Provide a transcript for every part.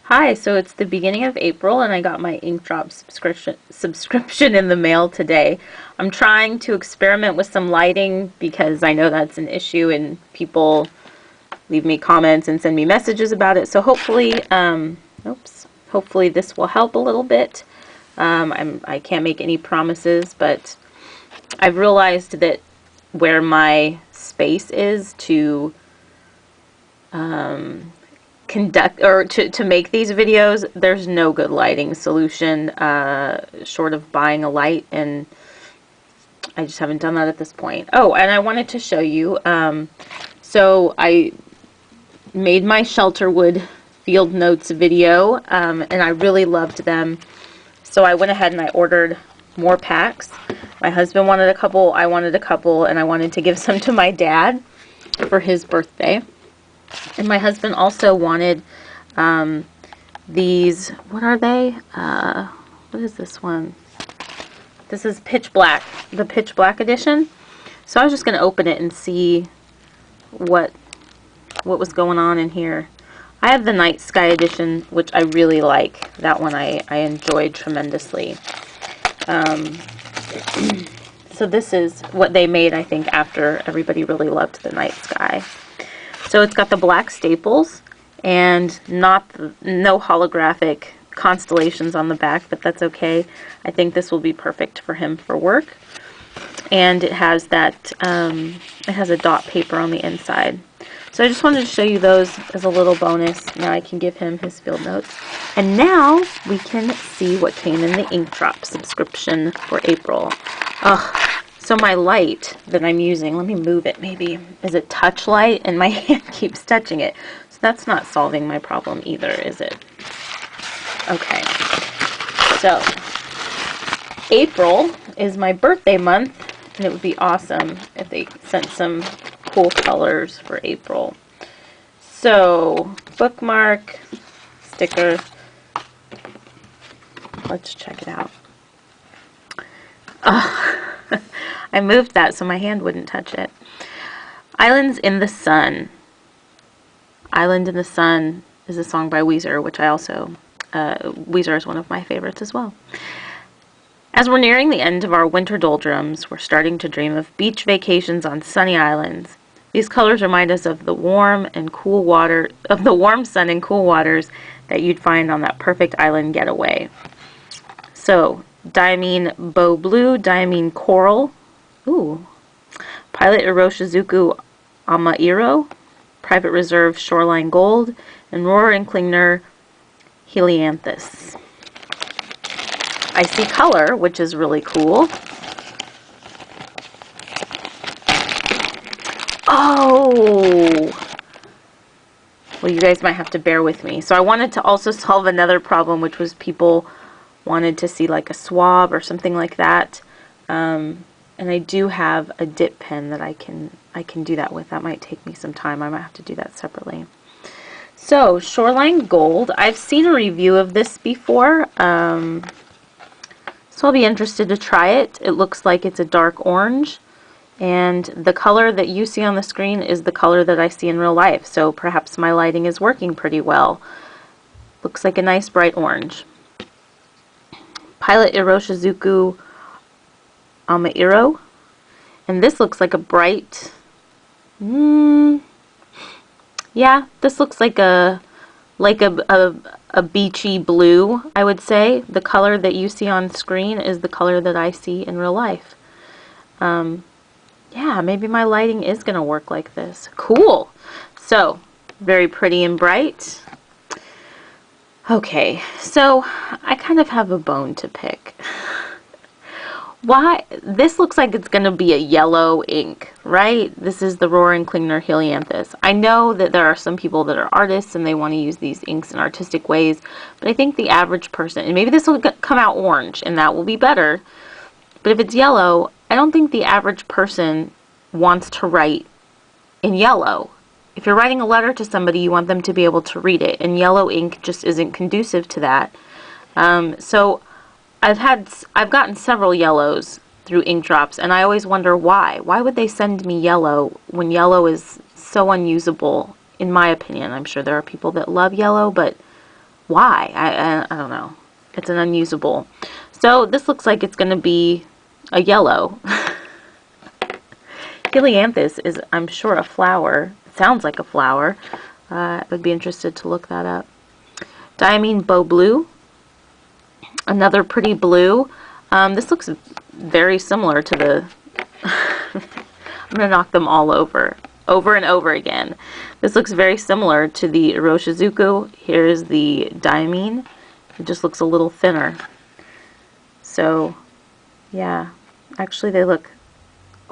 Hi, so it's the beginning of April and I got my ink drop subscription in the mail today. I'm trying to experiment with some lighting because I know that's an issue and people leave me comments and send me messages about it. So hopefully this will help a little bit. I can't make any promises, but I've realized that where my space is to conduct or to make these videos, there's no good lighting solution short of buying a light, and I just haven't done that at this point. Oh, and I wanted to show you, so I made my Shelterwood field notes video, and I really loved them, so I went ahead and I ordered more packs. My husband wanted a couple, I wanted a couple, and I wanted to give some to my dad for his birthday. And my husband also wanted these, what are they? What is this one? This is Pitch Black, the Pitch Black edition. So I was just going to open it and see what was going on in here. I have the Night Sky edition, which I really like. That one I enjoyed tremendously. So this is what they made, I think, after everybody really loved the Night Sky. So it's got the black staples and no holographic constellations on the back, but that's okay. I think this will be perfect for him for work. And it has that, it has a dot paper on the inside. So I just wanted to show you those as a little bonus. Now I can give him his field notes. And now we can see what came in the ink drop subscription for April. So my light that I'm using, let me move it maybe, is a touch light, and my hand keeps touching it. So that's not solving my problem either, is it? Okay. So April is my birthday month, and it would be awesome if they sent some cool colors for April. So bookmark, sticker. Let's check it out. I moved that so my hand wouldn't touch it. Islands in the Sun. Island in the Sun is a song by Weezer, which I also, Weezer is one of my favorites as well. As we're nearing the end of our winter doldrums, we're starting to dream of beach vacations on sunny islands. These colors remind us of the warm and cool water, of the warm sun and cool waters that you'd find on that perfect island getaway. So, Diamine Beau Blue, Diamine Coral, Pilot Iroshizuku Ama-Iro, Private Reserve Shoreline Gold, and Rohrer and Klingner Helianthus. I see color, which is really cool. Oh! Well, you guys might have to bear with me. So I wanted to also solve another problem, which was people wanted to see like a swab or something like that. And I do have a dip pen that I can do that with. That might take me some time. I might have to do that separately. So Shoreline Gold, I've seen a review of this before, so I'll be interested to try it. It looks like it's a dark orange, and the color that you see on the screen is the color that I see in real life, so perhaps my lighting is working pretty well. Looks like a nice bright orange. Pilot Iroshizuku Ama-Iro, and this looks like a bright, yeah, this looks like a beachy blue, I would say. The color that you see on screen is the color that I see in real life. Yeah, maybe my lighting is going to work like this. Cool. So, very pretty and bright. Okay, so I kind of have a bone to pick. Why? This looks like it's going to be a yellow ink, right? This is the Rohrer and Klingner Helianthus. I know that there are some people that are artists and they want to use these inks in artistic ways, but I think the average person, and maybe this will come out orange and that will be better, but if it's yellow, I don't think the average person wants to write in yellow. If you're writing a letter to somebody, you want them to be able to read it, and yellow ink just isn't conducive to that. So I've gotten several yellows through ink drops, and I always wonder why. Why would they send me yellow when yellow is so unusable, in my opinion? I'm sure there are people that love yellow, but why? I don't know. It's an unusable. So this looks like it's going to be a yellow. Helianthus is, I'm sure, a flower. It sounds like a flower. I would be interested to look that up. Diamine Beau blue. Another pretty blue. This looks very similar to the... I'm going to knock them all over and over again. This looks very similar to the Iroshizuku. Here's the Diamine. It just looks a little thinner. So, yeah. Actually, they look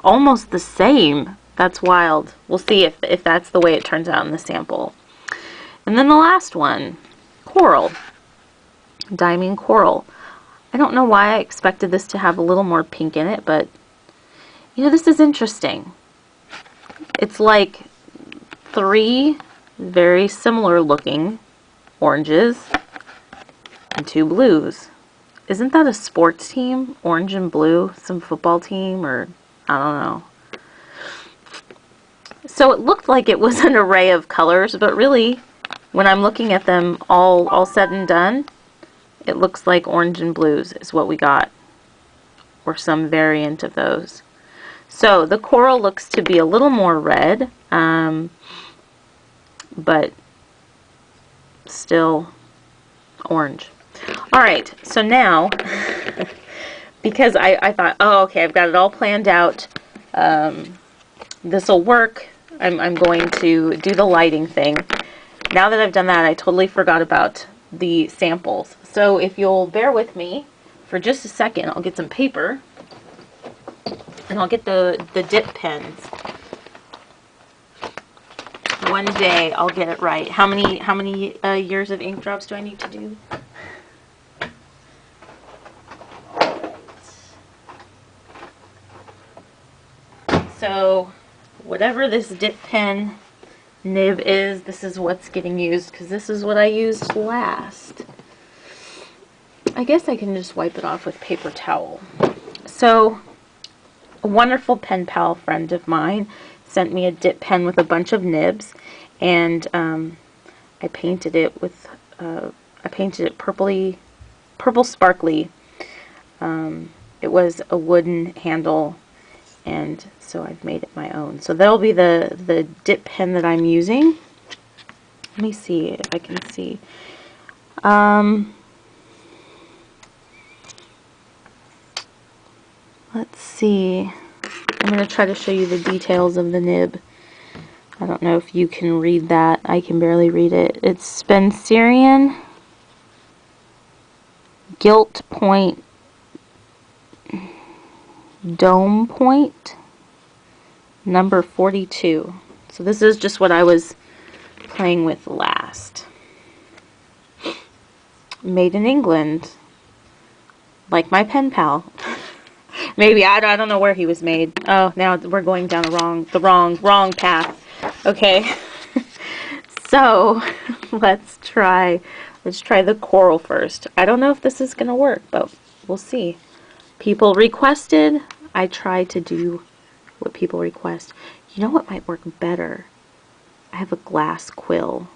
almost the same. That's wild. We'll see if that's the way it turns out in the sample. And then the last one, coral. Diamine coral. I don't know why I expected this to have a little more pink in it, but you know, this is interesting. It's like 3 very similar looking oranges and 2 blues. Isn't that a sports team? Orange and blue? Some football team? Or I don't know. So it looked like it was an array of colors, but really, when I'm looking at them all said and done, it looks like orange and blues is what we got, or some variant of those. So the coral looks to be a little more red, but still orange. Alright, so now, because I thought, oh, okay, I've got it all planned out, this will work, I'm going to do the lighting thing. Now that I've done that, I totally forgot about the samples. So if you'll bear with me for just a second, I'll get some paper. And I'll get the dip pens. One day I'll get it right. How many years of ink drops do I need to do? So whatever this dip pen nib is, this is what's getting used, because this is what I used last. I guess I can just wipe it off with paper towel. So a wonderful pen pal friend of mine sent me a dip pen with a bunch of nibs, and I painted it with purple sparkly. It was a wooden handle, and so I've made it my own. So that'll be the dip pen that I'm using. Let me see if I can see. Let's see. I'm going to try to show you the details of the nib. I don't know if you can read that. I can barely read it. It's Spencerian Gilt Point Dome Point number 42. So this is just what I was playing with last. Made in England. Like my pen pal. Maybe, I don't know where he was made. Oh, now we're going down the wrong path. Okay. So, let's try the coral first. I don't know if this is going to work, but we'll see. People requested. I try to do what people request. You know what might work better? I have a glass quill.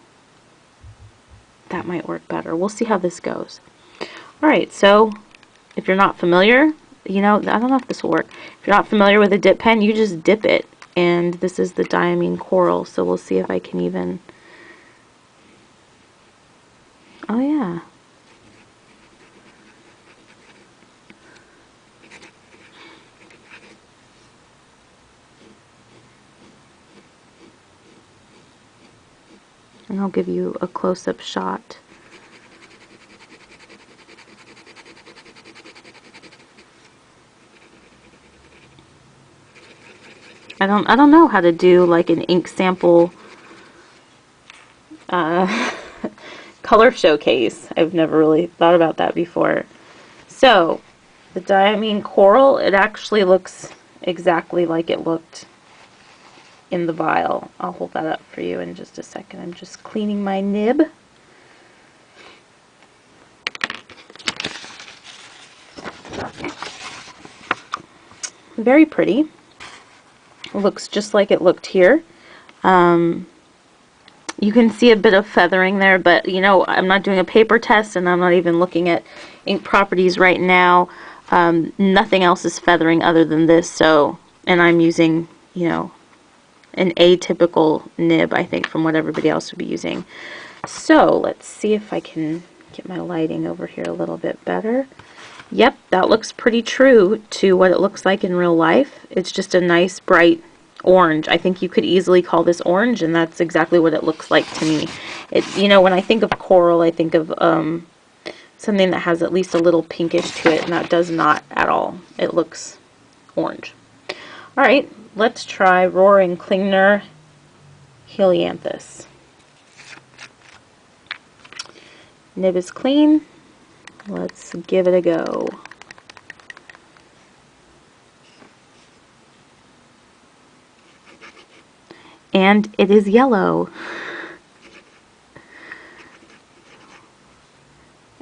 That might work better. We'll see how this goes. Alright, so if you're not familiar, you know, I don't know if this will work. If you're not familiar with a dip pen, you just dip it. And this is the Diamine coral, so we'll see if I can even... Oh yeah. And I'll give you a close-up shot. I don't know how to do like an ink sample color showcase. I've never really thought about that before. So the Diamine coral, it actually looks exactly like it looked in the vial. I'll hold that up for you in just a second. I'm just cleaning my nib. Very pretty. It looks just like it looked here. You can see a bit of feathering there, but you know, I'm not doing a paper test and I'm not even looking at ink properties right now. Nothing else is feathering other than this, so, and I'm using, you know, an atypical nib, I think, from what everybody else would be using. So let's see if I can get my lighting over here a little bit better. Yep, that looks pretty true to what it looks like in real life. It's just a nice bright orange. I think you could easily call this orange, and that's exactly what it looks like to me. It, you know, when I think of coral, I think of something that has at least a little pinkish to it, and that does not at all. It looks orange. All right, let's try Rohrer and Klingner Helianthus. Nib is clean. Let's give it a go. And it is yellow.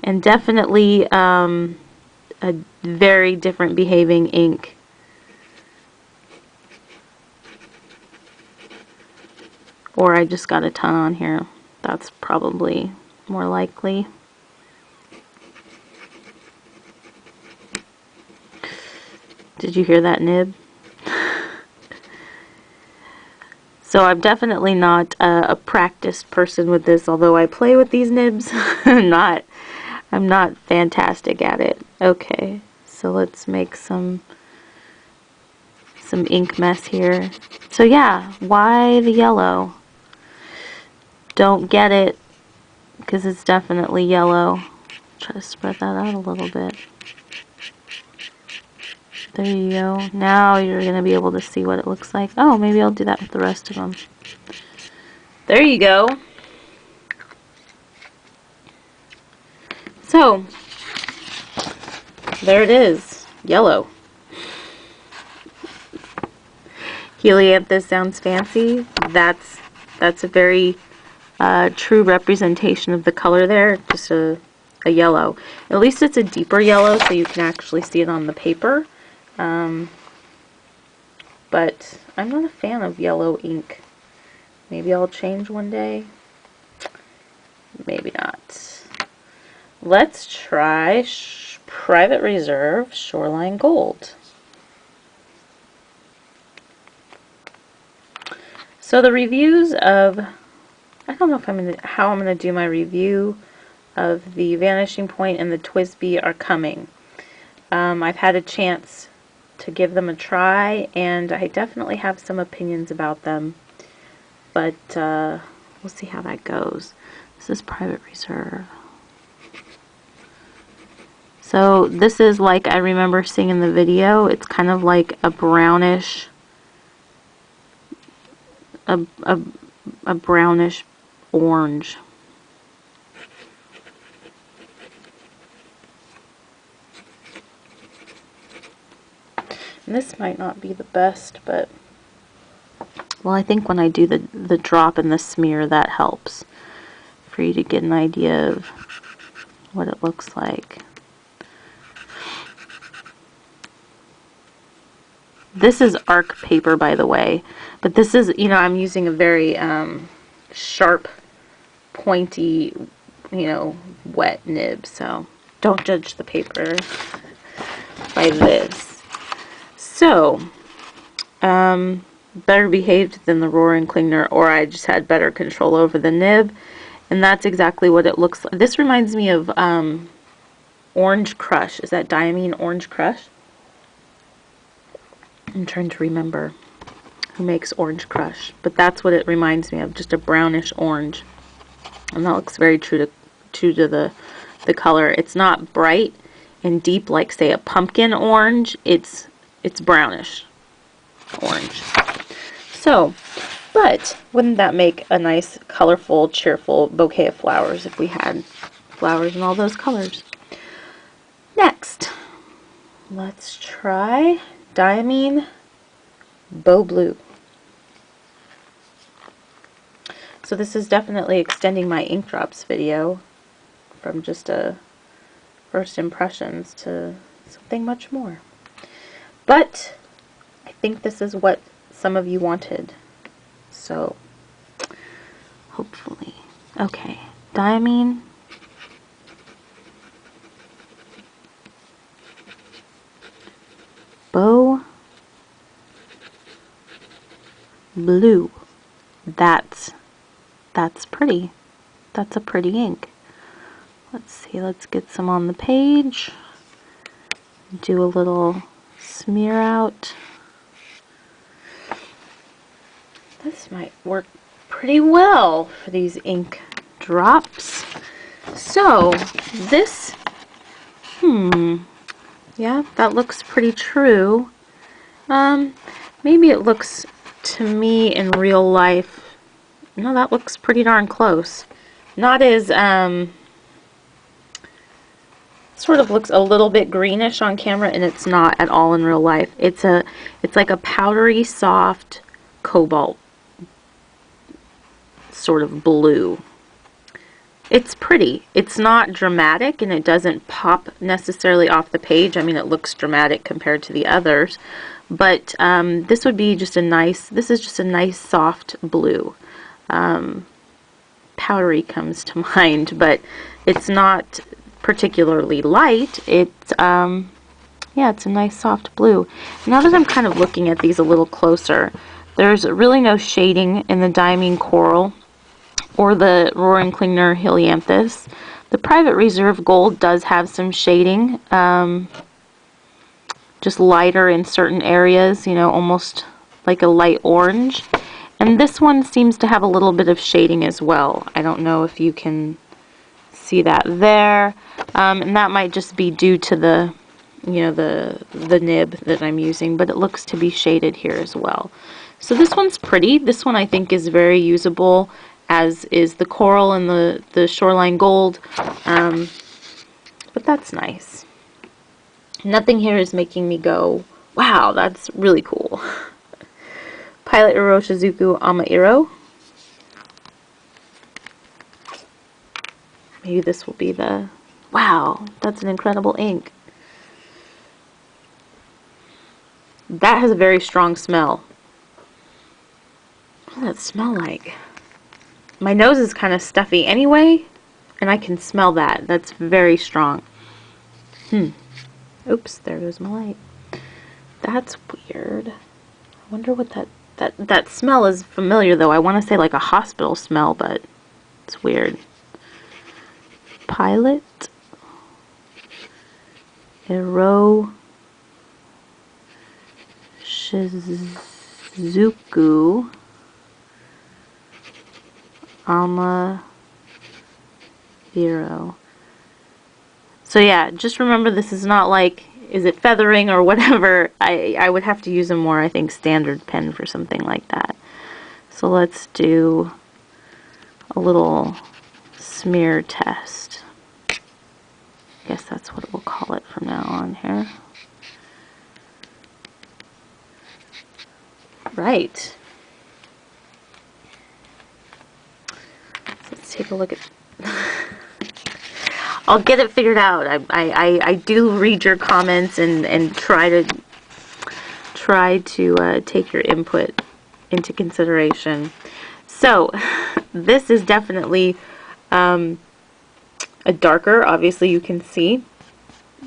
And definitely a very different behaving ink. Or I just got a ton on here. That's probably more likely. Did you hear that nib? So I'm definitely not a practiced person with this, although I play with these nibs. I'm not fantastic at it. Okay, so let's make some ink mess here. So yeah, why the yellow? Don't get it, because it's definitely yellow. Try to spread that out a little bit. There you go. Now you're going to be able to see what it looks like. Oh, maybe I'll do that with the rest of them. There you go. So, there it is. Yellow. Helianthus sounds fancy. That's a very true representation of the color there. Just a yellow. At least it's a deeper yellow, so you can actually see it on the paper. But I'm not a fan of yellow ink. Maybe I'll change one day. Maybe not. Let's try Private Reserve Shoreline Gold. So the reviews of, I don't know if how I'm gonna do my review of the Vanishing Point and the TWSBI are coming. I've had a chance to give them a try, and I definitely have some opinions about them, but we'll see how that goes. This is Private Reserve. So this is, like I remember seeing in the video, it's kind of like a brownish, a brownish orange. And this might not be the best, but, well, I think when I do the drop and the smear, that helps for you to get an idea of what it looks like. This is arc paper, by the way, but this is, you know, I'm using a very sharp, pointy, you know, wet nib, so don't judge the paper by this. So, better behaved than the Rohrer and Klingner, or I just had better control over the nib, and that's exactly what it looks like. This reminds me of Orange Crush. Is that Diamine Orange Crush? I'm trying to remember who makes Orange Crush, but that's what it reminds me of, just a brownish orange. And that looks very true to the color. It's not bright and deep like, say, a pumpkin orange. It's brownish orange. So, but wouldn't that make a nice, colorful, cheerful bouquet of flowers if we had flowers in all those colors? Next, let's try Diamine Beau Blue. So this is definitely extending my ink drops video from just a first impressions to something much more. But I think this is what some of you wanted. So hopefully. Okay, Diamine. Beau. Blue. That's pretty. That's a pretty ink. Let's see, let's get some on the page. Do a little smear out. This might work pretty well for these ink drops. So this, yeah, that looks pretty true. Maybe it looks to me in real life. No, that looks pretty darn close. Not as, sort of looks a little bit greenish on camera, and it's not at all in real life. It's like a powdery, soft cobalt sort of blue. It's pretty. It's not dramatic, and it doesn't pop necessarily off the page. I mean, it looks dramatic compared to the others, but this would be just a nice, this is just a nice soft blue. Powdery comes to mind, but it's not particularly light. It's yeah, it's a nice soft blue. Now that I'm kind of looking at these a little closer, there's really no shading in the Diamine Coral or the Rohrer Klingner Helianthus. The Private Reserve Gold does have some shading, just lighter in certain areas, you know, almost like a light orange. And this one seems to have a little bit of shading as well. I don't know if you can see that there. And that might just be due to the, you know, the nib that I'm using, but it looks to be shaded here as well. So this one's pretty. This one I think is very usable, as is the Coral and the Shoreline Gold. But that's nice. Nothing here is making me go, wow, that's really cool. Pilot Iroshizuku Ama-Iro. Maybe this will be the, wow, that's an incredible ink. That has a very strong smell. What does that smell like? My nose is kind of stuffy anyway, and I can smell that. That's very strong. Oops, there goes my light. That's weird. I wonder what that smell is familiar though. I want to say like a hospital smell, but it's weird. Pilot Iroshizuku Ama-Iro. So yeah, just remember this is not like, is it feathering or whatever. I would have to use a more, I think, standard pen for something like that. So let's do a little smear test. I guess that's what we'll call it from now on here. Right. Let's take a look at... I'll get it figured out. I do read your comments and try to take your input into consideration. So this is definitely a darker. Obviously, you can see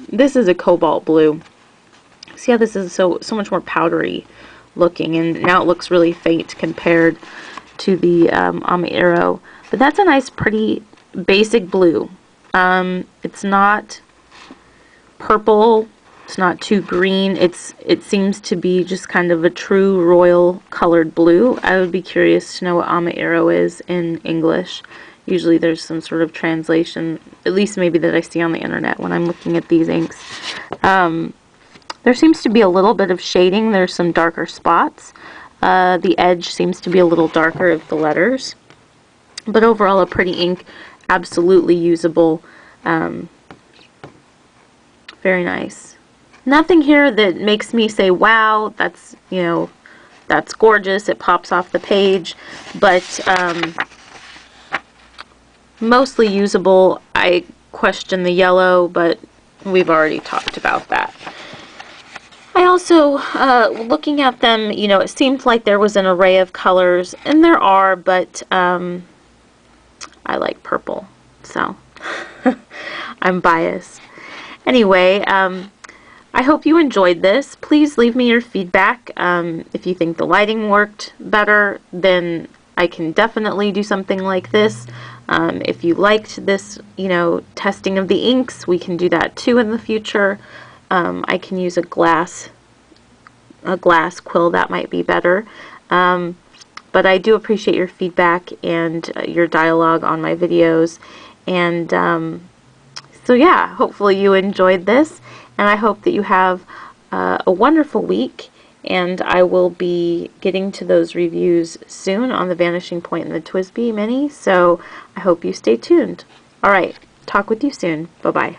this is a cobalt blue. See how this is so much more powdery looking, and now it looks really faint compared to the Ama-Iro. But that's a nice, pretty basic blue. It's not purple, it's not too green, it seems to be just kind of a true royal colored blue. I would be curious to know what Ama-Iro is in English. Usually there's some sort of translation, at least maybe that I see on the internet when I'm looking at these inks. There seems to be a little bit of shading. There's some darker spots. The edge seems to be a little darker of the letters. But overall a pretty ink. Absolutely usable. Very nice. Nothing here that makes me say, wow, that's, you know, that's gorgeous. It pops off the page. But mostly usable. I question the yellow, but we've already talked about that. I also, looking at them, you know, it seemed like there was an array of colors, and there are, but I like purple, so I'm biased. Anyway, I hope you enjoyed this. Please leave me your feedback. If you think the lighting worked better, then I can definitely do something like this. If you liked this, you know, testing of the inks, we can do that too in the future. I can use a glass quill, that might be better. But I do appreciate your feedback and your dialogue on my videos. And so yeah, hopefully you enjoyed this, and I hope that you have a wonderful week. And I will be getting to those reviews soon on the Vanishing Point and the TWSBI Mini, so I hope you stay tuned. Alright, talk with you soon. Bye-bye.